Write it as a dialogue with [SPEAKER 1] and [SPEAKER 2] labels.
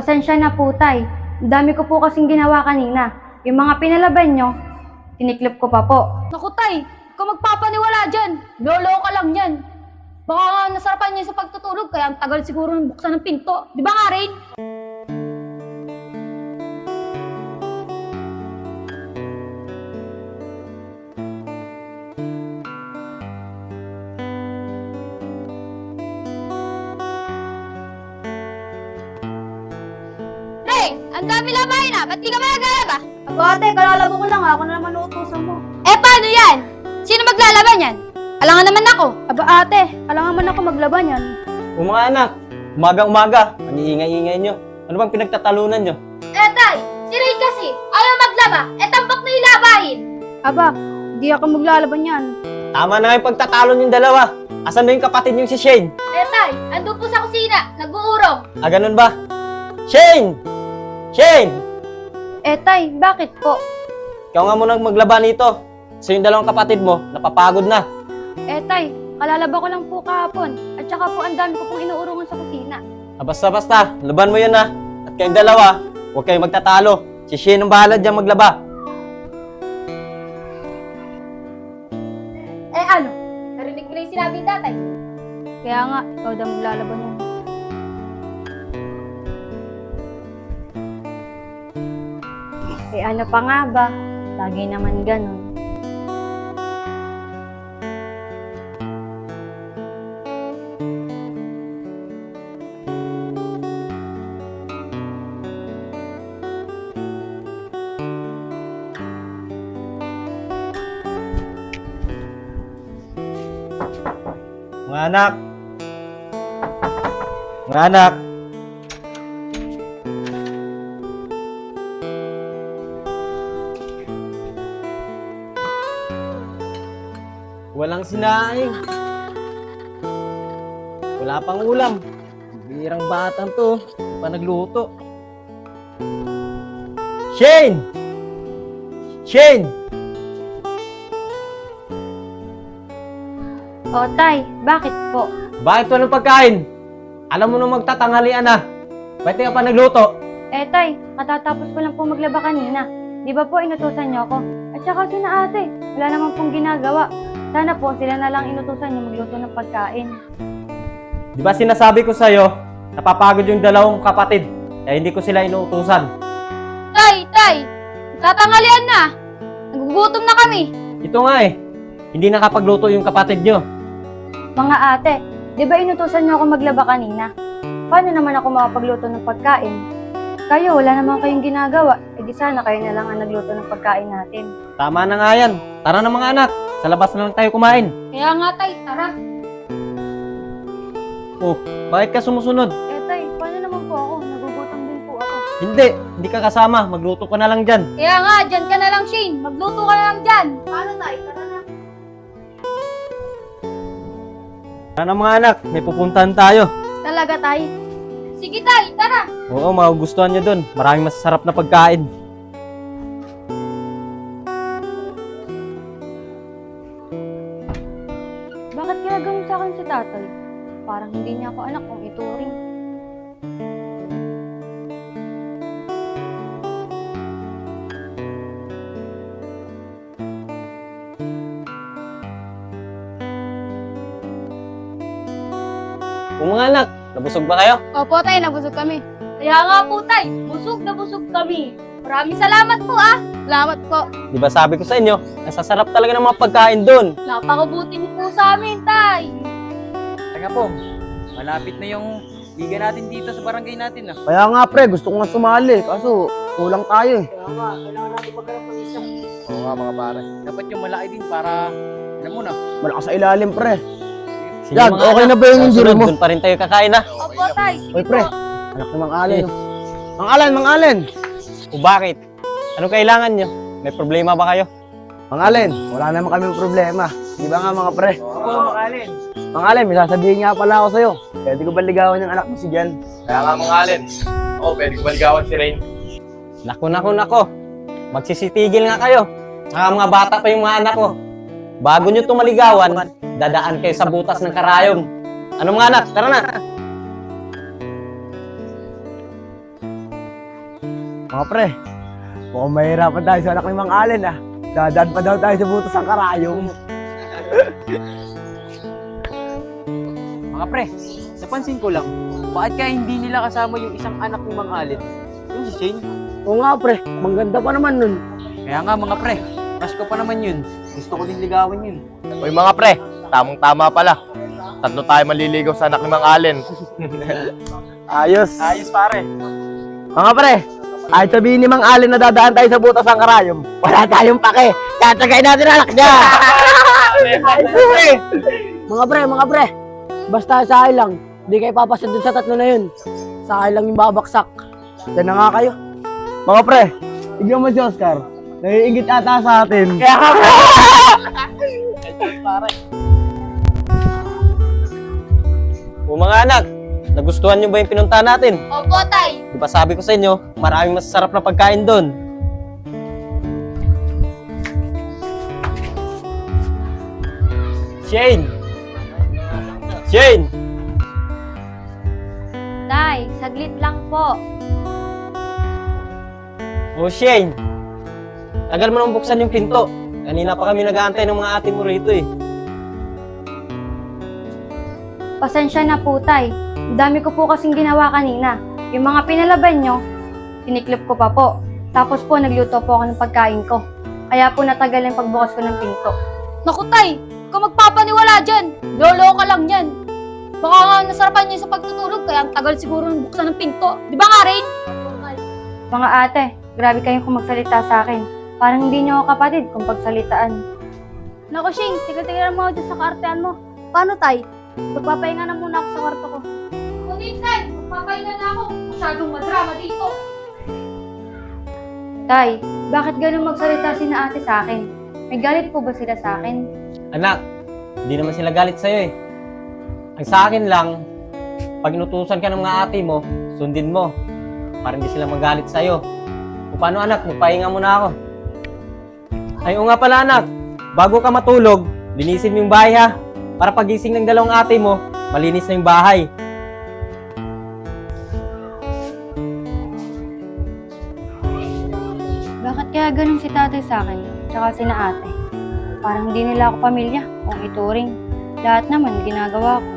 [SPEAKER 1] Pasensya na po, tay. Ang dami ko po kasing ginawa kanina. Yung mga pinalaban nyo, tiniklip ko pa po.
[SPEAKER 2] Naku, tay! Kung magpapaniwala dyan, lolo ka lang yan. Baka nga nasarapan niya sa pagtutulog, kaya ang tagal siguro ng buksan ng pinto. Di ba nga, Rain? Rain! Ang dami labahin na! Ba't di ka ba naglalaba?
[SPEAKER 1] Aba ate, kalalabo ko lang. Ako na naman uutusan mo.
[SPEAKER 2] Eh, paano yan? Sino maglalaban yan? Alangan naman ako.
[SPEAKER 1] Aba ate, alam naman ako maglaban yan.
[SPEAKER 3] O mga anak, umaga-umaga, ang iingay-ingay nyo. Ano bang pinagtatalunan nyo?
[SPEAKER 2] Eh, tay! Si Rain kasi, ayaw maglaba. Eh, tambak na ilabahin.
[SPEAKER 1] Aba, di ako maglalaban yan.
[SPEAKER 3] Tama na nga yung pagtatalo yung dalawa. Asan na yung kapatid yung si Shane?
[SPEAKER 2] Eh, tay! Andun po sa kusina. Nag-uurong.
[SPEAKER 3] Ah, ganun ba? Shane! Shane!
[SPEAKER 1] Eh tay, bakit po?
[SPEAKER 3] Ikaw nga munang maglaban nito. Kasi yung dalawang kapatid mo, napapagod na.
[SPEAKER 1] Eh tay, kalalaba ko lang po kahapon. At saka po ang dami ko pong inuurungan sa kusina.
[SPEAKER 3] Ah, basta-basta, laban mo yan ha. At kayong dalawa, huwag kayong magtatalo. Si Shane ang bahala dyan maglaba.
[SPEAKER 2] Eh, ano? Narinig mo na yung sinabi ni tatay.
[SPEAKER 1] Kaya nga, ikaw daw maglalaban yan. Eh ano pa nga ba? Lagi naman ganun.
[SPEAKER 3] Mga anak! Mga anak! Walang sinaing. Wala pang ulam. Birang batang to. Pa nagluto. Shane! Shane!
[SPEAKER 1] O tay, bakit po?
[SPEAKER 3] Bakit walang pagkain? Alam mo nung magtatanghalian na. Bakit ka pa nagluto?
[SPEAKER 1] Eh tay, katatapos ko lang po maglaba kanina. Di ba po inutusan niyo ako? At saka si na ate, wala naman pong ginagawa. Sana po sila na lang inutusan niyo magluto ng pagkain.
[SPEAKER 3] Di ba sinasabi ko sa'yo, napapagod yung dalawang kapatid. Kaya hindi ko sila inuutusan.
[SPEAKER 2] Tay! Tay! Tatangalian na! Nagugutom na kami.
[SPEAKER 3] Ito nga eh, hindi nakapagluto yung kapatid nyo.
[SPEAKER 1] Mga ate, di ba inutusan niyo ako maglaba kanina? Paano naman ako makapagluto ng pagkain? Kayo, wala naman kayong ginagawa. Eh di sana kayo na lang ang nagluto ng pagkain natin.
[SPEAKER 3] Tama na nga yan. Tara na mga anak, sa labas na lang tayo kumain.
[SPEAKER 2] Kaya nga, tay. Tara.
[SPEAKER 3] Oh, bakit ka sumusunod?
[SPEAKER 1] Eh tay, paano naman po ako? Nagugutom din po ako.
[SPEAKER 3] Hindi ka kasama. Magluto ka na lang dyan.
[SPEAKER 2] Kaya nga, dyan ka na lang, Shane. Magluto ka na lang dyan. Paano, tay? Tara na.
[SPEAKER 3] Tara na mga anak, may pupuntahan tayo.
[SPEAKER 1] Talaga tay?
[SPEAKER 2] Sige, tay. Tara.
[SPEAKER 3] Oo, magugustuhan nyo dun. Maraming masasarap na pagkain.
[SPEAKER 1] Bakit kaya ganun sa akin si tatay? Parang hindi niya ako anak kung ituring.
[SPEAKER 3] O mga anak, nabusog ba kayo?
[SPEAKER 2] Opo, tay. Nabusog kami. Kaya nga po, tay. Busog na busog kami. Maraming salamat po, ah. Salamat po.
[SPEAKER 3] Di ba sabi ko sa inyo, nasasarap talaga ng mga pagkain dun.
[SPEAKER 2] Napakabuti niyo po sa amin, tay.
[SPEAKER 4] Teka po, malapit na yung liga natin dito sa barangay natin.
[SPEAKER 5] Kaya nga pre, gusto ko nga sumali. Kaso, kulang tayo eh.
[SPEAKER 4] Oo nga mga pare. Dapat yung malaki din para, alam mo na.
[SPEAKER 5] Malakas sa ilalim pre.
[SPEAKER 3] Sige,
[SPEAKER 5] Yan,
[SPEAKER 3] mga
[SPEAKER 5] okay
[SPEAKER 3] anak,
[SPEAKER 5] na ba yung injury
[SPEAKER 3] susunod,
[SPEAKER 5] mo?
[SPEAKER 3] dun pa rin tayo kakain ha.
[SPEAKER 2] Opo, tay.
[SPEAKER 5] Oy pre, anak ni Mang Allen. oh. Mang Allen, Mang Allen!
[SPEAKER 3] O bakit? Anong kailangan nyo? May problema ba kayo?
[SPEAKER 5] Mang Allen, wala naman kami problema. Di ba nga mga pre?
[SPEAKER 4] Oo, makalin.
[SPEAKER 5] Mang Allen, may sasabihin nga pala ako sa'yo. Pwede ko ba ligawan yung anak mo si Jan?
[SPEAKER 4] Kaya nga mga alin. Oo, pwede ko baligawan si Rain.
[SPEAKER 3] Nako. Magsisitigil nga kayo. Saka mga bata pa yung mga anak ko. Bago nyo tumaligawan, dadaan kayo sa butas ng karayom. Ano mga anak? Tara na!
[SPEAKER 5] Mga pre, mukhang mahirapan tayo sa anak ni Mang Allen ah. Dadaan pa daw tayo sa butas ng karayom.
[SPEAKER 4] Mga pre, napansin ko lang, bakit kaya hindi nila kasama yung isang anak ni Mang Allen? Yung si Shane?
[SPEAKER 5] Oo nga pre, mangganda pa naman nun.
[SPEAKER 4] Kaya nga mga pre, crush ko pa naman yun. Gusto ko din ligawan yun.
[SPEAKER 6] Uy mga pre, tamang-tama pala. Tatlo tayo maliligaw sa anak ni Mang Allen.
[SPEAKER 5] Ayos.
[SPEAKER 4] Ayos pare.
[SPEAKER 5] Mga pre, ay sabihin ni Mang Allen na dadaan tayo sa butas ng karayom. Wala tayong pake. Tatagay natin ang anak niya. Mga pre. Basta sa akin lang. Hindi kayo papasya dun sa tatlo na yun. Sa akin lang yung babaksak. Yan na nga kayo. Mga pre, tignan mo si Oscar. Naiingit ata sa atin. Kaya ka
[SPEAKER 3] O mga anak, nagustuhan nyo ba yung pinuntahan natin?
[SPEAKER 2] Opo, tay.
[SPEAKER 3] Di ba sabi ko sa inyo, maraming masasarap na pagkain doon. Shane! Shane!
[SPEAKER 1] Tay, saglit lang po.
[SPEAKER 3] O Shane! Tagal mo nang buksan yung pinto. Kanina pa kami nag-aantay ng mga ate mo rito eh.
[SPEAKER 1] Pasensya na po, Tay. Ang dami ko po kasing ginawa kanina. Yung mga pinalaban nyo, tiniklip ko pa po. Tapos po, nagluto po ako ng pagkain ko. Kaya po natagal yung pagbukas ko ng pinto.
[SPEAKER 2] Naku, tay. Kung magpapaniwala dyan, lolo ka lang yan. Baka nga nasarapan niya sa pagtutulog, kaya ang tagal siguro ng buksan ng pinto. Di ba nga, Rain?
[SPEAKER 1] Mga ate, grabe kayong kung magsalita sa akin. Parang hindi nyo ako kapatid kung pagsalitaan.
[SPEAKER 2] Naku, Shing, tigal-tigal mo ako dyan sa kaartean mo. Paano, tay? Magpapahinga na muna ako sa kwarto ko. Kunin, tay! Magpapahinga na ako. Masyadong madrama dito.
[SPEAKER 1] Tay, bakit ganun magsalita si na ate sa akin? May galit po ba sila sa akin?
[SPEAKER 3] Anak, hindi naman sila galit sa'yo eh. Ang sa akin lang, pag inutusan ka ng mga ate mo, sundin mo. Para hindi sila magalit sa'yo. O paano anak, magpahinga muna ako. Ay, o nga pala anak, bago ka matulog, linisin mo yung bahay ha. Para pagising ng dalawang ate mo, malinis na yung bahay.
[SPEAKER 1] Bakit kaya ganun si tatay sa akin? Tsaka si na ate? Parang hindi nila ako pamilya kung ituring. Lahat naman ginagawa ko.